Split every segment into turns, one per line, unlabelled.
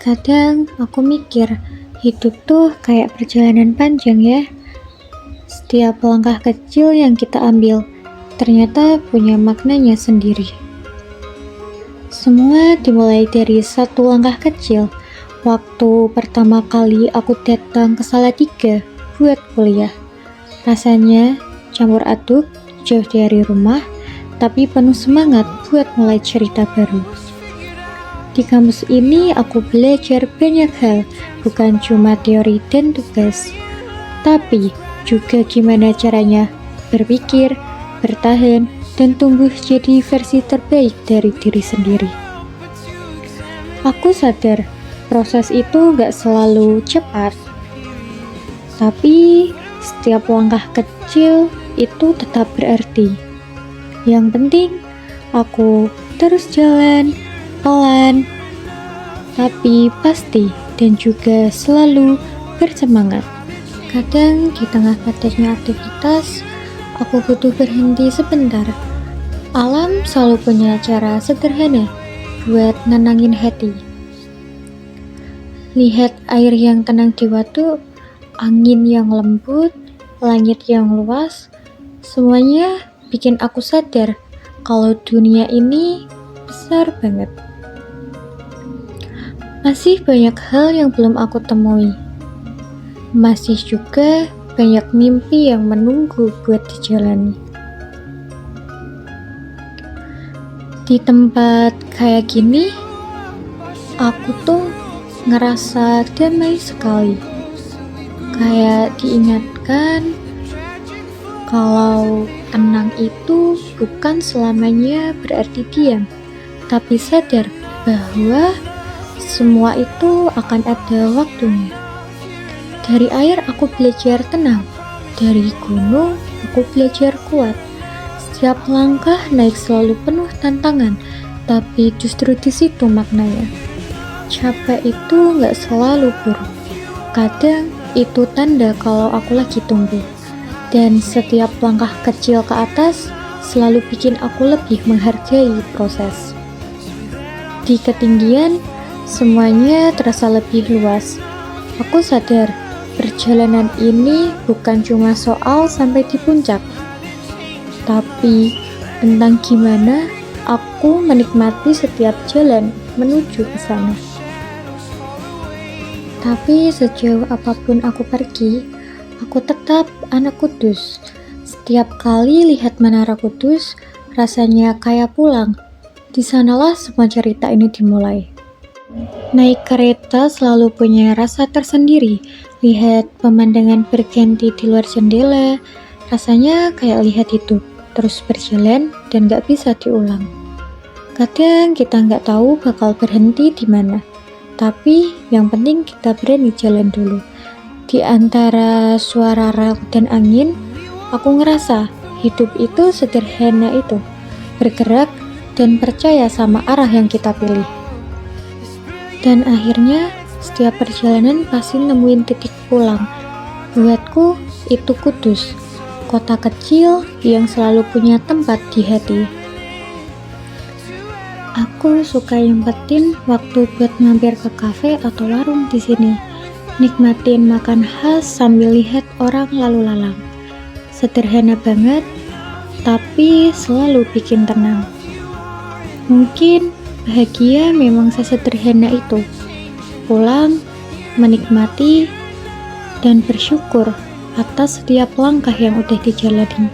Kadang aku mikir, hidup tuh kayak perjalanan panjang ya. Setiap langkah kecil yang kita ambil, ternyata punya maknanya sendiri. Semua dimulai dari satu langkah kecil. Waktu pertama kali aku datang ke Salatiga buat kuliah. Rasanya campur aduk, jauh dari rumah, tapi penuh semangat buat mulai cerita baru. Di kampus ini aku belajar banyak hal, bukan cuma teori dan tugas, tapi juga gimana caranya berpikir, bertahan, dan tumbuh jadi versi terbaik dari diri sendiri. Aku sadar, proses itu gak selalu cepat, tapi setiap langkah kecil itu tetap berarti. Yang penting, aku terus jalan, pelan, tapi pasti dan juga selalu bersemangat. Kadang di tengah padatnya aktivitas, aku butuh berhenti sebentar. Alam selalu punya cara sederhana buat nenangin hati. Lihat air yang tenang di waduk, angin yang lembut, langit yang luas, semuanya bikin aku sadar kalau dunia ini besar banget. Masih banyak hal yang belum aku temui. Masih juga banyak mimpi yang menunggu buat dijalani. Di tempat kayak gini, aku tuh ngerasa damai sekali. Kayak diingatkan kalau tenang itu bukan selamanya berarti diam, tapi sadar bahwa semua itu akan ada waktunya. Dari air aku belajar tenang, dari gunung aku belajar kuat. Setiap langkah naik selalu penuh tantangan, tapi justru di situ maknanya. Capek itu gak selalu buruk. Kadang itu tanda kalau aku lagi tumbuh. Dan setiap langkah kecil ke atas selalu bikin aku lebih menghargai proses. Di ketinggian, semuanya terasa lebih luas. Aku sadar, perjalanan ini bukan cuma soal sampai di puncak, tapi tentang gimana aku menikmati setiap jalan menuju ke sana. Tapi sejauh apapun aku pergi, aku tetap anak Kudus. Setiap kali lihat Menara Kudus, rasanya kayak pulang. Di sanalah semua cerita ini dimulai. Naik kereta selalu punya rasa tersendiri. Lihat pemandangan berganti di luar jendela, rasanya kayak lihat hidup terus berjalan dan gak bisa diulang. Kadang kita gak tahu bakal berhenti di mana, tapi yang penting kita berani jalan dulu. Di antara suara rel dan angin, aku ngerasa hidup itu sederhana itu, bergerak dan percaya sama arah yang kita pilih. Dan akhirnya, setiap perjalanan pasti nemuin titik pulang. Buatku, itu Kudus, kota kecil yang selalu punya tempat di hati. Aku suka nyempetin waktu buat mampir ke kafe atau warung di sini, nikmatin makan khas sambil lihat orang lalu lalang. Sederhana banget, tapi selalu bikin tenang. Mungkin bahagia memang sesederhana itu. Pulang, menikmati, dan bersyukur atas setiap langkah yang udah dijalani.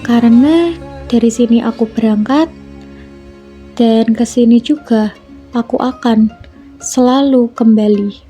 Karena dari sini aku berangkat, dan ke sini juga aku akan selalu kembali.